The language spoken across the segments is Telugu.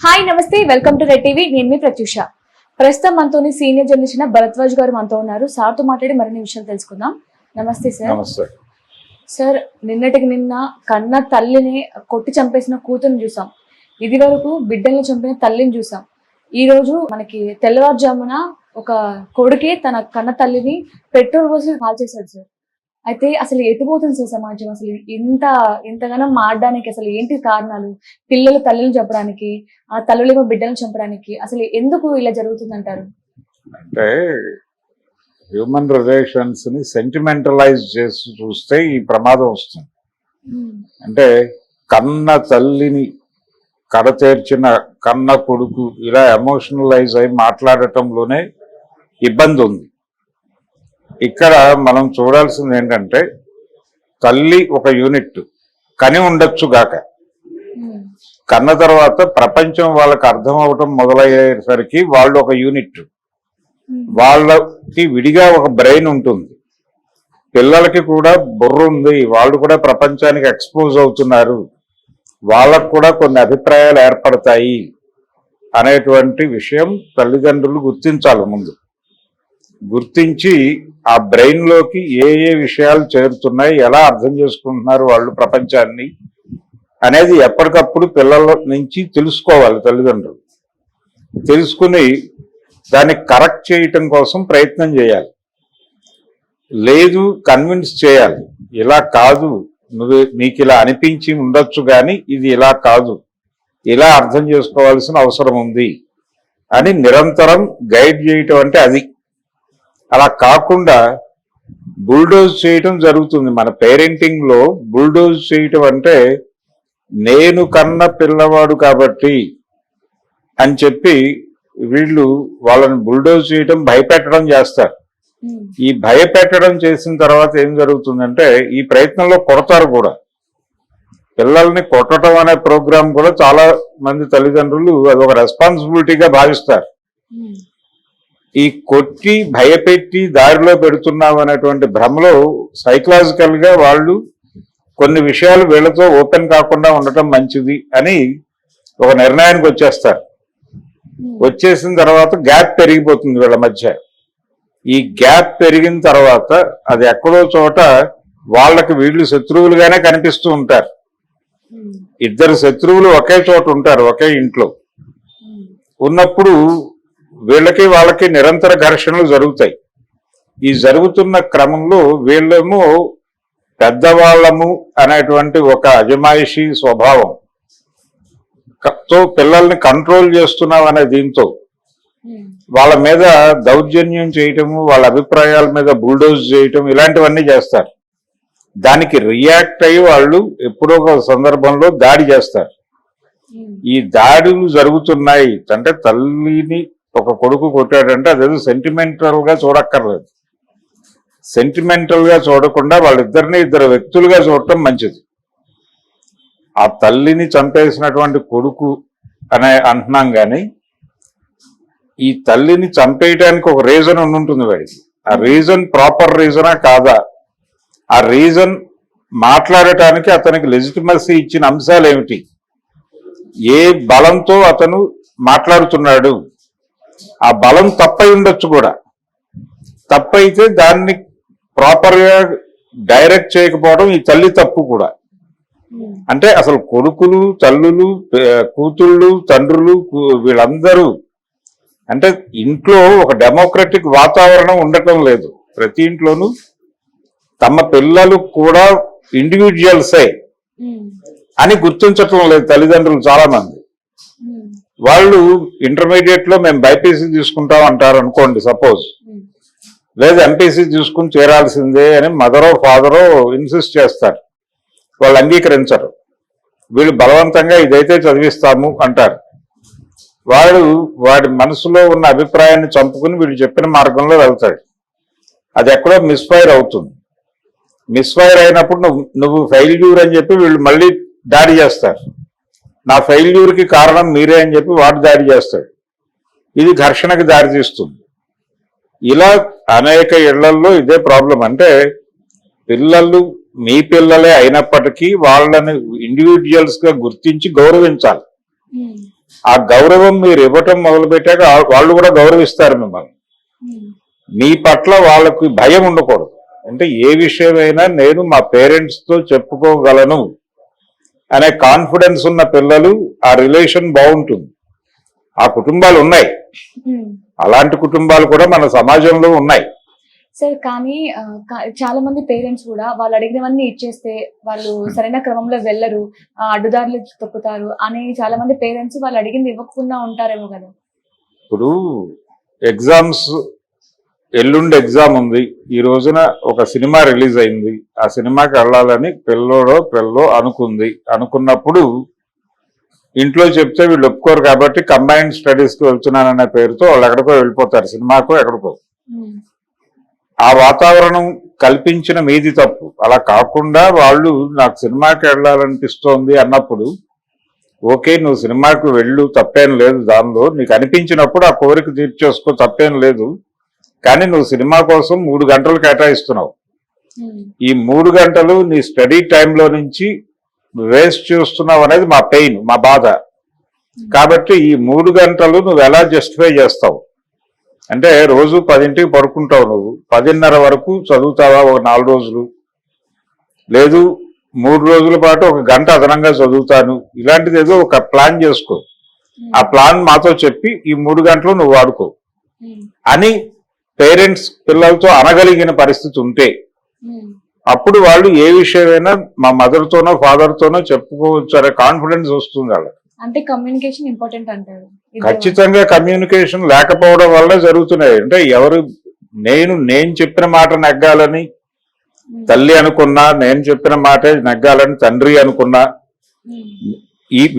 హాయ్ నమస్తే వెల్కమ్ టు రెడ్ టీవీ నేను మీ ప్రత్యూష. ప్రస్తుతం మనతోని సీనియర్ జర్నలిస్ట్ భరద్వాజ్ గారు మనతో ఉన్నారు. సార్తో మాట్లాడి మరిన్ని విషయాలు తెలుసుకుందాం. నమస్తే సార్. నమస్తే సార్, నిన్నటికి నిన్న కన్న తల్లిని కొట్టి చంపేసిన కూతురుని చూసాం. ఇది వరకు బిడ్డల్ని చంపిన తల్లిని చూసాం. ఈ రోజు మనకి తెల్లవారుజామున ఒక కొడుకే తన కన్న తల్లిని పెట్రోల్ పోసి కాల్ చేశాడు సార్. అయితే అసలు ఎటుపోతుంది సార్ సమాజం? అసలు ఇంతగానో మారడానికి అసలు ఏంటి కారణాలు? పిల్లలు తల్లిని చంపడానికి, ఆ తల్లులేమో బిడ్డలను చంపడానికి అసలు ఎందుకు ఇలా జరుగుతుంది అంటారు? అంటే హ్యూమన్ రిలేషన్స్ ని సెంటిమెంటలైజ్ చేసి చూస్తే ఈ ప్రమాదం వస్తుంది. అంటే కన్న తల్లిని కడతేర్చిన కన్న కొడుకు ఇలా ఎమోషనలైజ్ అయి మాట్లాడటంలోనే ఇబ్బంది ఉంది. ఇక్కడ మనం చూడాల్సింది ఏంటంటే తల్లి ఒక యూనిట్ కని ఉండొచ్చు గాక, కన్న తర్వాత ప్రపంచం వాళ్ళకి అర్థం అవటం మొదలయ్యేసరికి వాళ్ళు ఒక యూనిట్. వాళ్ళకి విడిగా ఒక బ్రెయిన్ ఉంటుంది, పిల్లలకి కూడా బుర్ర ఉంది, వాళ్ళు కూడా ప్రపంచానికి ఎక్స్పోజ్ అవుతున్నారు, వాళ్ళకు కూడా కొన్ని అభిప్రాయాలు ఏర్పడతాయి అనేటువంటి విషయం తల్లిదండ్రులు గుర్తించాలి. ముందు గుర్తించి ఆ బ్రెయిన్ లోకి ఏ ఏ విషయాలు చేరుతున్నాయి, ఎలా అర్థం చేసుకుంటున్నారు వాళ్ళు ప్రపంచాన్ని అనేది ఎప్పటికప్పుడు పిల్లల నుంచి తెలుసుకోవాలి తల్లిదండ్రులు. తెలుసుకుని దాన్ని కరెక్ట్ చేయటం కోసం ప్రయత్నం చేయాలి, లేదు కన్విన్స్ చేయాలి. ఇలా కాదు, నీకు ఇలా అనిపించి ఉండొచ్చు కానీ ఇది ఇలా కాదు, ఇలా అర్థం చేసుకోవాల్సిన అవసరం ఉంది అని నిరంతరం గైడ్ చేయటం అంటే అది. అలా కాకుండా బుల్డోజ్ చేయటం జరుగుతుంది. మన పేరెంటింగ్ లో బుల్డోజ్ చేయటం అంటే నేను కన్న పిల్లవాడు కాబట్టి అని చెప్పి వీళ్ళు వాళ్ళని బుల్డోజ్ చేయటం, భయపెట్టడం చేస్తారు. ఈ భయపెట్టడం చేసిన తర్వాత ఏం జరుగుతుందంటే ఈ ప్రయత్నంలో కొడతారు కూడా. పిల్లల్ని కొట్టడం అనే ప్రోగ్రాం కూడా చాలా మంది తల్లిదండ్రులు అదొక రెస్పాన్సిబిలిటీగా భావిస్తారు. ఈ కొట్టి భయపెట్టి దారిలో పెడుతున్నాం అనేటువంటి భ్రమలో సైకలాజికల్ గా వాళ్ళు కొన్ని విషయాలు వీళ్ళతో ఓపెన్ కాకుండా ఉండటం మంచిది అని ఒక నిర్ణయానికి వచ్చేస్తారు. వచ్చేసిన తర్వాత గ్యాప్ పెరిగిపోతుంది వీళ్ళ మధ్య. ఈ గ్యాప్ పెరిగిన తర్వాత అది ఎక్కడో చోట వాళ్ళకి వీళ్ళు శత్రువులుగానే కనిపిస్తూ ఉంటారు. ఇద్దరు శత్రువులు ఒకే చోట ఉంటారు, ఒకే ఇంట్లో ఉన్నప్పుడు వీళ్ళకి వాళ్ళకి నిరంతర ఘర్షణలు జరుగుతాయి. ఈ జరుగుతున్న క్రమంలో వీళ్ళేమో పెద్దవాళ్ళము అనేటువంటి ఒక అజమాయిషీ స్వభావం తో పిల్లల్ని కంట్రోల్ చేస్తున్నాం అనే దీంతో వాళ్ళ మీద దౌర్జన్యం చేయటము, వాళ్ళ అభిప్రాయాల మీద బుల్డోజ్ చేయటం ఇలాంటివన్నీ చేస్తారు. దానికి రియాక్ట్ అయ్యి వాళ్ళు ఎప్పుడో ఒక సందర్భంలో దాడి చేస్తారు. ఈ దాడులు జరుగుతున్నాయి అంటే తల్లిని ఒక కొడుకు కొట్టాడంటే అదేదో సెంటిమెంటల్ గా చూడక్కర్లేదు. సెంటిమెంటల్ గా చూడకుండా వాళ్ళిద్దరిని ఇద్దరు వ్యక్తులుగా చూడటం మంచిది. ఆ తల్లిని చంపేసినటువంటి కొడుకు అనే అంటున్నాం కానీ ఈ తల్లిని చంపేయటానికి ఒక రీజన్ ఉంటుంది వాడికి. ఆ రీజన్ ప్రాపర్ రీజనా కాదా, ఆ రీజన్ మాట్లాడటానికి అతనికి లెజిటిమసీ ఇచ్చిన అంశాలు ఏమిటి, ఏ బలంతో అతను మాట్లాడుతున్నాడు, ఆ బలం తప్పై ఉండొచ్చు కూడా. తప్పైతే దాన్ని ప్రాపర్ గా డైరెక్ట్ చేయకపోవడం ఈ తల్లి తప్పు కూడా. అంటే అసలు కొడుకులు, తల్లులు, కూతుళ్ళు, తండ్రులు వీళ్ళందరూ అంటే ఇంట్లో ఒక డెమోక్రటిక్ వాతావరణం ఉండటం లేదు. ప్రతి ఇంట్లోనూ తమ పిల్లలు కూడా ఇండివిజువల్సే అని గుర్తించటం లేదు తల్లిదండ్రులు చాలా మంది. వాళ్ళు ఇంటర్మీడియట్ లో మేము బైపీసీ తీసుకుంటాం అంటారు అనుకోండి సపోజ్, లేదు ఎంపీసీ తీసుకుని చేరాల్సిందే అని మదరో ఫాదరో ఇన్సిస్ట్ చేస్తారు. వాళ్ళు అంగీకరించరు. వీళ్ళు బలవంతంగా ఇదైతే చదివిస్తాము అంటారు. వాడి మనసులో ఉన్న అభిప్రాయాన్ని చంపుకుని వీళ్ళు చెప్పిన మార్గంలో వెళ్తాడు. అది ఎక్కడో మిస్ఫైర్ అవుతుంది. మిస్ఫైర్ అయినప్పుడు నువ్వు ఫెయిల్యూర్ అని చెప్పి వీళ్ళు మళ్ళీ దాడి చేస్తారు. నా ఫెయిల్యూర్కి కారణం మీరే అని చెప్పి వాడు దాడి చేస్తాడు. ఇది ఘర్షణకి దారితీస్తుంది. ఇలా అనేక ఇళ్లల్లో ఇదే ప్రాబ్లం. అంటే పిల్లలు మీ పిల్లలే అయినప్పటికీ వాళ్ళని ఇండివిజువల్స్ గా గుర్తించి గౌరవించాలి. ఆ గౌరవం మీరు ఇవ్వటం మొదలు పెట్టాక వాళ్ళు కూడా గౌరవిస్తారు మిమ్మల్ని. మీ పట్ల వాళ్ళకి భయం ఉండకూడదు. అంటే ఏ విషయమైనా నేను మా పేరెంట్స్ తో చెప్పుకోగలను అనే కాన్ఫిడెన్స్ ఉన్న పిల్లలు, ఆ రిలేషన్ బాగుంటుంది. ఆ కుటుంబాలు ఉన్నాయి, అలాంటి కుటుంబాలు కూడా మన సమాజంలో ఉన్నాయి. సార్ కానీ చాలా మంది పేరెంట్స్ కూడా వాళ్ళు అడిగినవన్నీ ఇచ్చేస్తే వాళ్ళు సరైన క్రమంలో వెళ్ళరు, అడ్డుదారులు తొక్కుతారు అని చాలా మంది పేరెంట్స్ వాళ్ళు అడిగింది ఇవ్వకుండా ఉంటారేమో కదా. ఇప్పుడు ఎగ్జామ్స్, ఎల్లుండి ఎగ్జామ్ ఉంది, ఈ రోజున ఒక సినిమా రిలీజ్ అయింది, ఆ సినిమాకి వెళ్ళాలని పిల్లో అనుకున్నప్పుడు ఇంట్లో చెప్తే వీళ్ళు ఒప్పుకోరు కాబట్టి కంబైన్డ్ స్టడీస్ కి వెళ్తున్నాననే పేరుతో వాళ్ళు ఎక్కడికో వెళ్ళిపోతారు, సినిమాకో ఎక్కడికో. ఆ వాతావరణం కల్పించిన మీది తప్పు. అలా కాకుండా వాళ్ళు నాకు సినిమాకి వెళ్ళాలనిపిస్తోంది అన్నప్పుడు ఓకే, నువ్వు సినిమాకి వెళ్ళు, తప్పేం లేదు, దానిలో నీకు అనిపించినప్పుడు ఆ కోరిక తీర్చేసుకో, తప్పేం లేదు. కానీ నువ్వు సినిమా కోసం 3 గంటలు కేటాయిస్తున్నావు, ఈ 3 గంటలు నీ స్టడీ టైంలో నుంచి వేస్ట్ చేస్తున్నావు అనేది మా పెయిన్, మా బాధ. కాబట్టి ఈ 3 గంటలు నువ్వు ఎలా జస్టిఫై చేస్తావు అంటే, రోజు 10ంటికి పడుకుంటావు, నువ్వు 10:30 వరకు చదువుతావా ఒక 4 రోజులు, లేదు 3 రోజుల పాటు 1 గంట అదనంగా చదువుతాను, ఇలాంటిది ఏదో ఒక ప్లాన్ చేసుకో. ఆ ప్లాన్ మాతో చెప్పి ఈ 3 గంటలు నువ్వు వాడుకో అని పేరెంట్స్ పిల్లలతో అనగలిగిన పరిస్థితి ఉంటే అప్పుడు వాళ్ళు ఏ విషయమైనా మా మదర్తోనో ఫాదర్తోనో చెప్పుకోవచ్చు అనే కాన్ఫిడెన్స్ వస్తుంది వాళ్ళకి. అంటే కమ్యూనికేషన్ ఇంపార్టెంట్ అంటారు. ఖచ్చితంగా కమ్యూనికేషన్ లేకపోవడం వల్ల జరుగుతున్నాయి. అంటే నేను చెప్పిన మాట నెగ్గాలని తల్లి అనుకున్నా, నేను చెప్పిన మాటే నెగ్గాలని తండ్రి అనుకున్నా,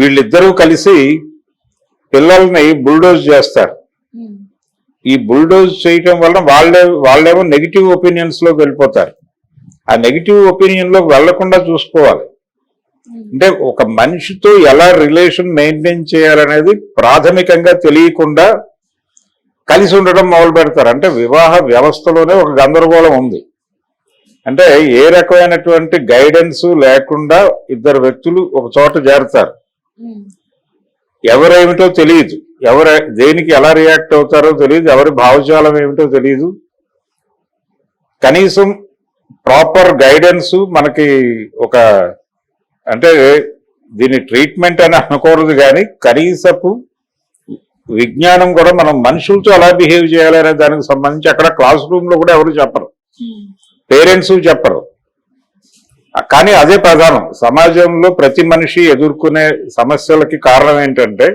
వీళ్ళిద్దరూ కలిసి పిల్లల్ని బుల్డోజ్ చేస్తారు. ఈ బుల్డోజ్ చేయటం వల్ల వాళ్ళేమో నెగిటివ్ ఒపీనియన్స్ లోకి వెళ్ళిపోతారు. ఆ నెగిటివ్ ఒపీనియన్ లోకి వెళ్లకుండా చూసుకోవాలి. అంటే ఒక మనిషితో ఎలా రిలేషన్ మెయింటైన్ చేయాలనేది ప్రాథమికంగా తెలియకుండా కలిసి ఉండడం మొదలు పెడతారు. అంటే వివాహ వ్యవస్థలోనే ఒక గందరగోళం ఉంది. అంటే ఏ రకమైనటువంటి గైడెన్స్ లేకుండా ఇద్దరు వ్యక్తులు ఒక చోట చేరతారు. ఎవరేమిటో తెలియదు, దేనికి ఎలా రియాక్ట్ అవుతారో తెలియదు, ఎవరి భావజాలం ఏమిటో తెలియదు. కనీసం ప్రాపర్ గైడెన్స్ మనకి ఒక, అంటే దీని ట్రీట్మెంట్ అని అనకూడదు కానీ కనీసపు విజ్ఞానం కూడా మనం మనుషులతో ఎలా బిహేవ్ చేయాలనే దానికి సంబంధించి అక్కడ క్లాస్ రూమ్ లో కూడా ఎవరు చెప్పరు, పేరెంట్స్ చెప్పరు. కానీ అదే ప్రధానం. సమాజంలో ప్రతి మనిషి ఎదుర్కొనే సమస్యలకి కారణం ఏంటంటే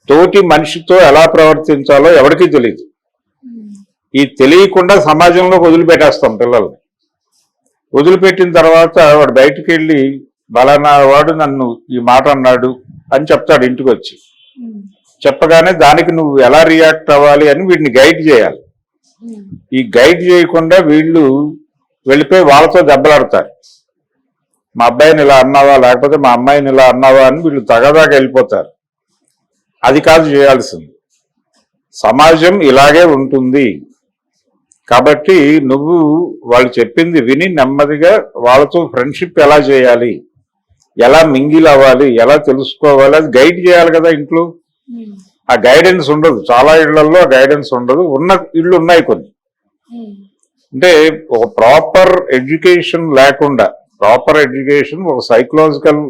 తోటి మనిషితో ఎలా ప్రవర్తించాలో ఎవరికీ తెలియదు. ఈ తెలియకుండా సమాజంలోకి వదిలిపెట్టేస్తాం పిల్లల్ని. వదిలిపెట్టిన తర్వాత వాడు బయటికి వెళ్ళి బలానా వాడు నన్ను ఈ మాట అన్నాడు అని చెప్తాడు ఇంటికి వచ్చి. చెప్పగానే దానికి నువ్వు ఎలా రియాక్ట్ అవ్వాలి అని వీడిని గైడ్ చేయాలి. ఈ గైడ్ చేయకుండా వీళ్ళు వెళ్ళిపోయి వాళ్ళతో దెబ్బలాడతారు. మా అబ్బాయిని ఇలా అన్నావా, లేకపోతే మా అమ్మాయిని ఇలా అన్నావా అని వీళ్ళు తగదాగా వెళ్ళిపోతారు. అది కాదు చేయాల్సింది. సమాజం ఇలాగే ఉంటుంది కాబట్టి నువ్వు వాళ్ళు చెప్పింది విని నెమ్మదిగా వాళ్ళతో ఫ్రెండ్షిప్ ఎలా చేయాలి, ఎలా మింగిల్ అవ్వాలి, ఎలా తెలుసుకోవాలి, అది గైడ్ చేయాలి కదా ఇంట్లో. ఆ గైడెన్స్ ఉండదు, చాలా ఇళ్లలో ఆ గైడెన్స్ ఉండదు. ఉన్న ఇళ్ళు ఉన్నాయి కొన్ని. అంటే ఒక ప్రాపర్ ఎడ్యుకేషన్ లేకుండా, ప్రాపర్ ఎడ్యుకేషన్ ఒక సైకలాజికల్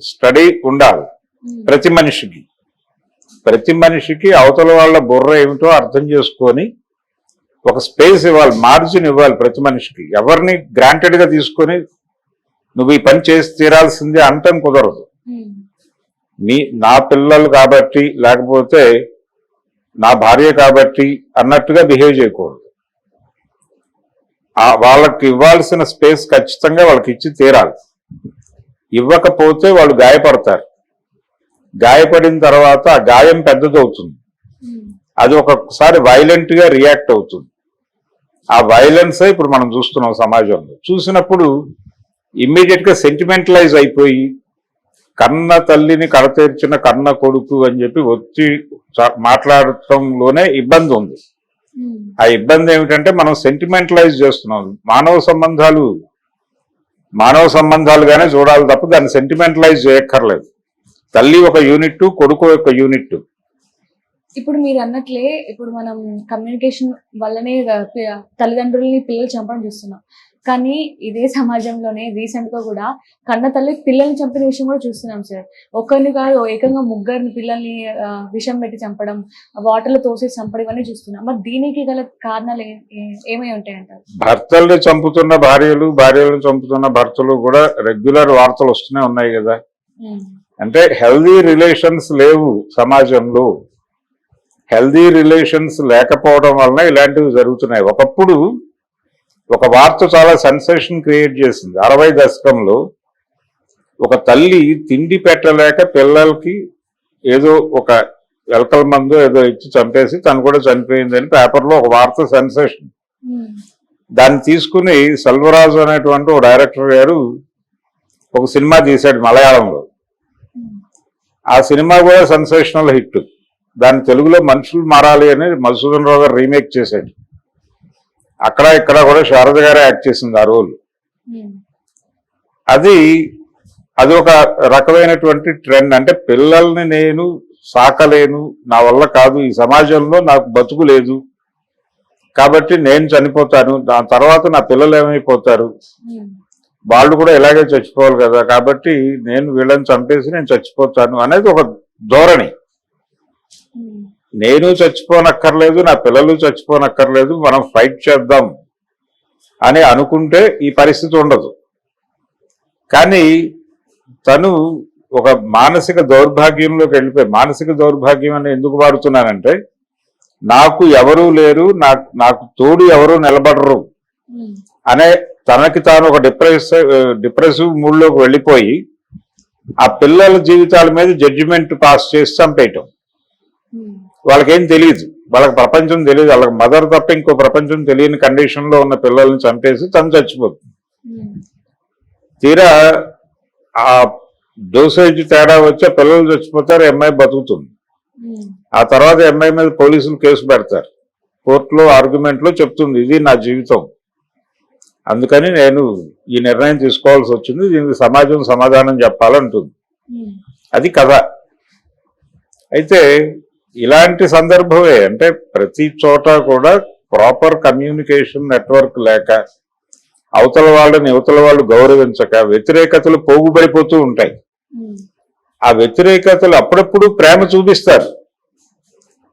స్టడీ ఉండాలి ప్రతి మనిషికి అవతల వాళ్ళ బుర్ర ఏమిటో అర్థం చేసుకొని ఒక స్పేస్ ఇవ్వాలి, మార్జిన్ ఇవ్వాలి ప్రతి మనిషికి. ఎవరిని గ్రాంటెడ్ గా తీసుకొని నువ్వు ఈ పని చేసి తీరాల్సిందే అంటం కుదరదు. నా పిల్లలు కాబట్టి, లేకపోతే నా భార్య కాబట్టి అన్నట్టుగా బిహేవ్ చేయకూడదు. వాళ్ళకి ఇవ్వాల్సిన స్పేస్ ఖచ్చితంగా వాళ్ళకి ఇచ్చి తీరాలి. ఇవ్వకపోతే వాళ్ళు గాయపడతారు. గాయపడిన తర్వాత ఆ గాయం పెద్దదవుతుంది. అది ఒక్కొక్కసారి వైలెంట్ గా రియాక్ట్ అవుతుంది. ఆ వైలెన్సే ఇప్పుడు మనం చూస్తున్నాం సమాజంలో. చూసినప్పుడు ఇమ్మీడియట్ గా సెంటిమెంటలైజ్ అయిపోయి కన్న తల్లిని కడతీర్చిన కన్న కొడుకు అని చెప్పి వచ్చి మాట్లాడటంలోనే ఇబ్బంది ఉంది. ఆ ఇబ్బంది ఏమిటంటే మనం సెంటిమెంటలైజ్ చేస్తున్నాం. మానవ సంబంధాలుగానే చూడాలి తప్ప దాన్ని సెంటిమెంటలైజ్ చేయక్కర్లేదు. తల్లి ఒక యూనిట్, కొడుకు ఒక యూనిట్. ఇప్పుడు మీరు అన్నట్లే ఇప్పుడు మనం కమ్యూనికేషన్ వల్లనే తల్లిదండ్రుల్ని పిల్లలు చంపడం చూస్తున్నాం. కానీ ఇదే సమాజంలోనే రీసెంట్ గా కూడా కన్న తల్లి పిల్లల్ని చంపిన విషయం కూడా చూస్తున్నాం సార్. ఒకరిని కాదు, ఏకంగా ముగ్గురిని పిల్లల్ని విషం పెట్టి చంపడం, వాటర్లో తోసేసి చంపడం ఇవన్నీ చూస్తున్నాం. మరి దీనికి గల కారణాలు ఏమై ఉంటాయంటారు? భర్తల్ని చంపుతున్న భార్యలు, భార్యలను చంపుతున్న భర్తలు కూడా రెగ్యులర్ వార్తలు వస్తూనే ఉన్నాయి కదా. అంటే హెల్దీ రిలేషన్స్ లేవు సమాజంలో. హెల్దీ రిలేషన్స్ లేకపోవడం వలన ఇలాంటివి జరుగుతున్నాయి. ఒకప్పుడు ఒక వార్త చాలా సెన్సేషన్ క్రియేట్ చేసింది. 60 దశకంలో ఒక తల్లి తిండి పెట్టలేక పిల్లలకి ఏదో ఒక ఎలకల మందు ఏదో ఇచ్చి చంపేసి తను కూడా చనిపోయిందని పేపర్లో ఒక వార్త సెన్సేషన్. దాన్ని తీసుకుని సెల్వరాజు అనేటువంటి ఒక డైరెక్టర్ గారు ఒక సినిమా తీశాడు మలయాళంలో. ఆ సినిమా కూడా సెన్సేషనల్ హిట్. దాన్ని తెలుగులో మనుషులు మారాలి అని మధుసూదన్ రావు గారు రీమేక్ చేశాడు. అక్కడ ఇక్కడ కూడా శారద గారే యాక్ట్ చేసింది ఆ రోల్. అది ఒక రకమైనటువంటి ట్రెండ్. అంటే పిల్లల్ని నేను సాకలేను, నా వల్ల కాదు, ఈ సమాజంలో నాకు బతుకు లేదు కాబట్టి నేను చనిపోతాను, దాని తర్వాత నా పిల్లలు ఏమైపోతారు, వాళ్ళు కూడా ఇలాగే చచ్చిపోవాలి కదా, కాబట్టి నేను వీళ్ళని చంపేసి నేను చచ్చిపోతాను అనేది ఒక ధోరణి. నేను చచ్చిపోనక్కర్లేదు, నా పిల్లలు చచ్చిపోనక్కర్లేదు, మనం ఫైట్ చేద్దాం అని అనుకుంటే ఈ పరిస్థితి ఉండదు. కానీ తను ఒక మానసిక దౌర్భాగ్యంలోకి వెళ్ళిపోయి, మానసిక దౌర్భాగ్యం అని ఎందుకు వాడుతున్నానంటే నాకు ఎవరూ లేరు, నాకు తోడు ఎవరూ నిలబడరు అనే తనకి తాను ఒక డిప్రెసివ్ మూడ్లోకి వెళ్ళిపోయి ఆ పిల్లల జీవితాల మీద జడ్జిమెంట్ పాస్ చేసి చంపేయటం. వాళ్ళకేం తెలియదు, వాళ్ళకి ప్రపంచం తెలియదు, వాళ్ళకి మదర్ తప్ప ఇంకో ప్రపంచం తెలియని కండిషన్ లో ఉన్న పిల్లల్ని చంపేసి తను చచ్చిపోతుంది. తీరా ఆ డోసేజ్ తేడా వచ్చే పిల్లలు చచ్చిపోతారు, అమ్మాయి బతుకుతుంది. ఆ తర్వాత అమ్మాయి మీద పోలీసులు కేసు పెడతారు. కోర్టులో ఆర్గ్యుమెంట్ లో చెప్తుంది ఇది నా జీవితం, అందుకని నేను ఈ నిర్ణయం తీసుకోవాల్సి వచ్చింది, దీనికి సమాజం సమాధానం చెప్పాలంటుంది. అది కథ. అయితే ఇలాంటి సందర్భమే, అంటే ప్రతి చోట కూడా ప్రాపర్ కమ్యూనికేషన్ నెట్వర్క్ లేక, అవతల వాళ్ళని యువతల వాళ్ళు గౌరవించక వ్యతిరేకతలు పోగుపడిపోతూ ఉంటాయి. ఆ వ్యతిరేకతలు అప్పుడప్పుడు ప్రేమ చూపిస్తారు,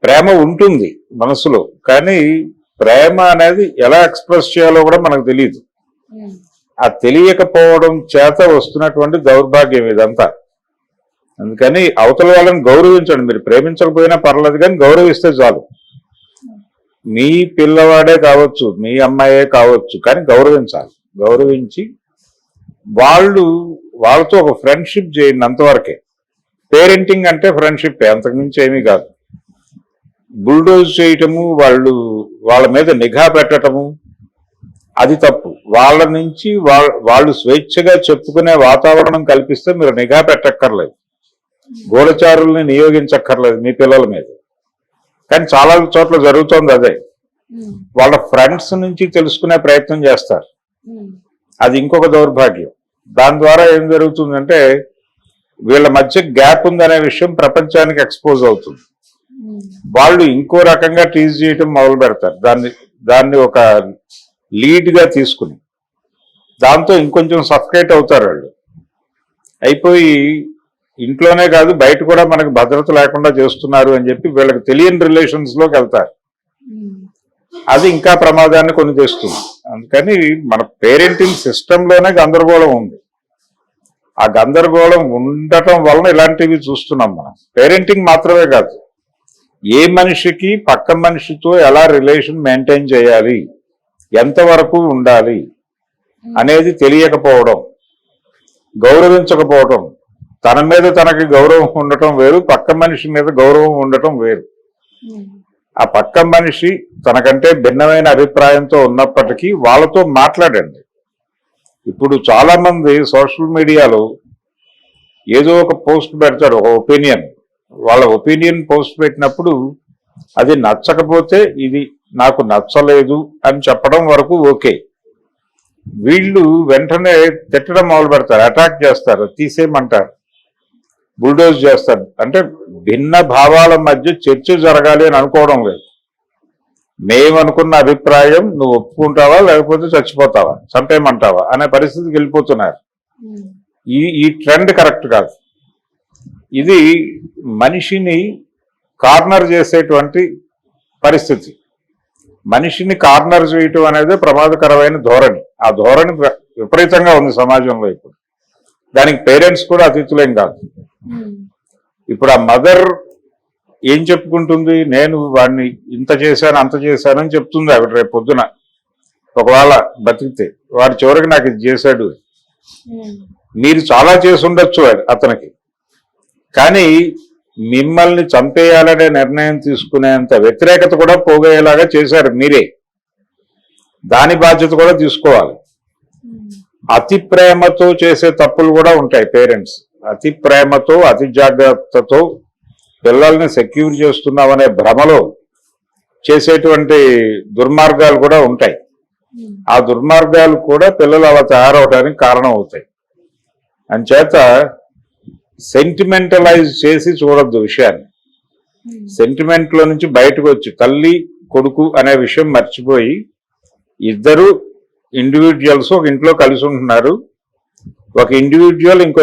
ప్రేమ ఉంటుంది మనసులో, కానీ ప్రేమ అనేది ఎలా ఎక్స్ప్రెస్ చేయాలో కూడా మనకు తెలియదు. ఆ తెలియకపోవడం చేత వస్తున్నటువంటి దౌర్భాగ్యం ఇదంతా. అందుకని అవతల వాళ్ళని గౌరవించండి. మీరు ప్రేమించకపోయినా పర్లేదు కానీ గౌరవిస్తే చాలు. మీ పిల్లవాడే కావచ్చు, మీ అమ్మాయే కావచ్చు, కానీ గౌరవించాలి. గౌరవించి వాళ్ళతో ఒక ఫ్రెండ్షిప్ చేయండి, అంతవరకే. పేరెంటింగ్ అంటే ఫ్రెండ్షిప్, అంతకుమించి ఏమీ కాదు. బుల్డోజ్ చేయటము, వాళ్ళ మీద నిఘా పెట్టటము అది తప్పు. వాళ్ళ నుంచి వాళ్ళు స్వేచ్ఛగా చెప్పుకునే వాతావరణం కల్పిస్తే మీరు నిఘా పెట్టక్కర్లేదు, గూఢచారుల్ని నియోగించక్కర్లేదు మీ పిల్లల మీద. కానీ చాలా చోట్ల జరుగుతోంది అదే. వాళ్ళ ఫ్రెండ్స్ నుంచి తెలుసుకునే ప్రయత్నం చేస్తారు, అది ఇంకొక దౌర్భాగ్యం. దాని ద్వారా ఏం జరుగుతుందంటే వీళ్ళ మధ్య గ్యాప్ ఉందనే విషయం ప్రపంచానికి ఎక్స్పోజ్ అవుతుంది. వాళ్ళు ఇంకో రకంగా టీజ్ చేయటం మొదలు పెడతారు, దాన్ని ఒక లీడ్ గా తీసుకుని. దాంతో ఇంకొంచెం సఫకేట్ అవుతారు వాళ్ళు. అయిపోయి ఇంట్లోనే కాదు బయట కూడా మనకు భద్రత లేకుండా చేస్తున్నారు అని చెప్పి వీళ్ళకి తెలియని రిలేషన్స్ లోకి వెళ్తారు. అది ఇంకా ప్రమాదాన్ని కొని తెస్తుంది. అందుకని మన పేరెంటింగ్ సిస్టమ్ లోనే గందరగోళం ఉంది. ఆ గందరగోళం ఉండటం వలన ఇలాంటివి చూస్తున్నాం మనం. పేరెంటింగ్ మాత్రమే కాదు, ఏ మనిషికి పక్క మనిషితో ఎలా రిలేషన్ మెయింటైన్ చేయాలి, ఎంతవరకు ఉండాలి అనేది తెలియకపోవడం, గౌరవించకపోవడం. తన మీద తనకి గౌరవం ఉండటం వేరు, పక్క మనిషి మీద గౌరవం ఉండటం వేరు. ఆ పక్క మనిషి తనకంటే భిన్నమైన అభిప్రాయంతో ఉన్నప్పటికీ వాళ్ళతో మాట్లాడండి. ఇప్పుడు చాలా మంది సోషల్ మీడియాలో ఏదో ఒక పోస్ట్ పెడతారు, ఒక ఒపీనియన్. వాళ్ళ ఒపీనియన్ పోస్ట్ పెట్టినప్పుడు అది నచ్చకపోతే ఇది నాకు నచ్చలేదు అని చెప్పడం వరకు ఓకే. వీళ్ళు వెంటనే తిట్టడం మొదలు పెడతారు, అటాక్ చేస్తారు, తీసేయమంటారు. బుల్డోజ్ చేస్తాడు. అంటే భిన్న భావాల మధ్య చర్చ జరగాలి అని అనుకోవడం లేదు. మేమనుకున్న అభిప్రాయం నువ్వు ఒప్పుకుంటావా లేకపోతే చచ్చిపోతావా, చంపేయమంటావా అనే పరిస్థితికి వెళ్ళిపోతున్నారు. ఈ ట్రెండ్ కరెక్ట్ కాదు. ఇది మనిషిని కార్నర్ చేసేటువంటి పరిస్థితి. మనిషిని కార్నర్ చేయటం అనేది ప్రమాదకరమైన ధోరణి. ఆ ధోరణి విపరీతంగా ఉంది సమాజంలో ఇప్పుడు. దానికి పేరెంట్స్ కూడా అతిథులేం కాదు. ఇప్పుడు ఆ మదర్ ఏం చెప్పుకుంటుంది, నేను వాడిని ఇంత చేశాను అంత చేశానని చెప్తుంది ఆవిడ. రేపు పొద్దున ఒకవేళ బతికితే వాడు చివరికి నాకు ఇది చేశాడు. మీరు చాలా చేసి ఉండొచ్చు అతనికి, కానీ మిమ్మల్ని చంపేయాలనే నిర్ణయం తీసుకునేంత వ్యతిరేకత కూడా పోగేలాగా చేశారు మీరే. దాని బాధ్యత కూడా తీసుకోవాలి. అతి ప్రేమతో చేసే తప్పులు కూడా ఉంటాయి పేరెంట్స్. అతి ప్రేమతో అతి జాగ్రత్తతో పిల్లల్ని సెక్యూర్ చేస్తున్నామనే భ్రమలో చేసేటువంటి దుర్మార్గాలు కూడా ఉంటాయి. ఆ దుర్మార్గాలు కూడా పిల్లలు అలా తయారవడానికి కారణం అవుతాయి. అంచేత సెంటిమెంటలైజ్ చేసి చూడొద్దు విషయాన్ని. సెంటిమెంట్ లో నుంచి బయటకు వచ్చి తల్లి కొడుకు అనే విషయం మర్చిపోయి ఇద్దరు ఇండివిజువల్స్ ఒక ఇంట్లో కలిసి ఉంటున్నారు. ఒక ఇండివిజువల్ ఇంకో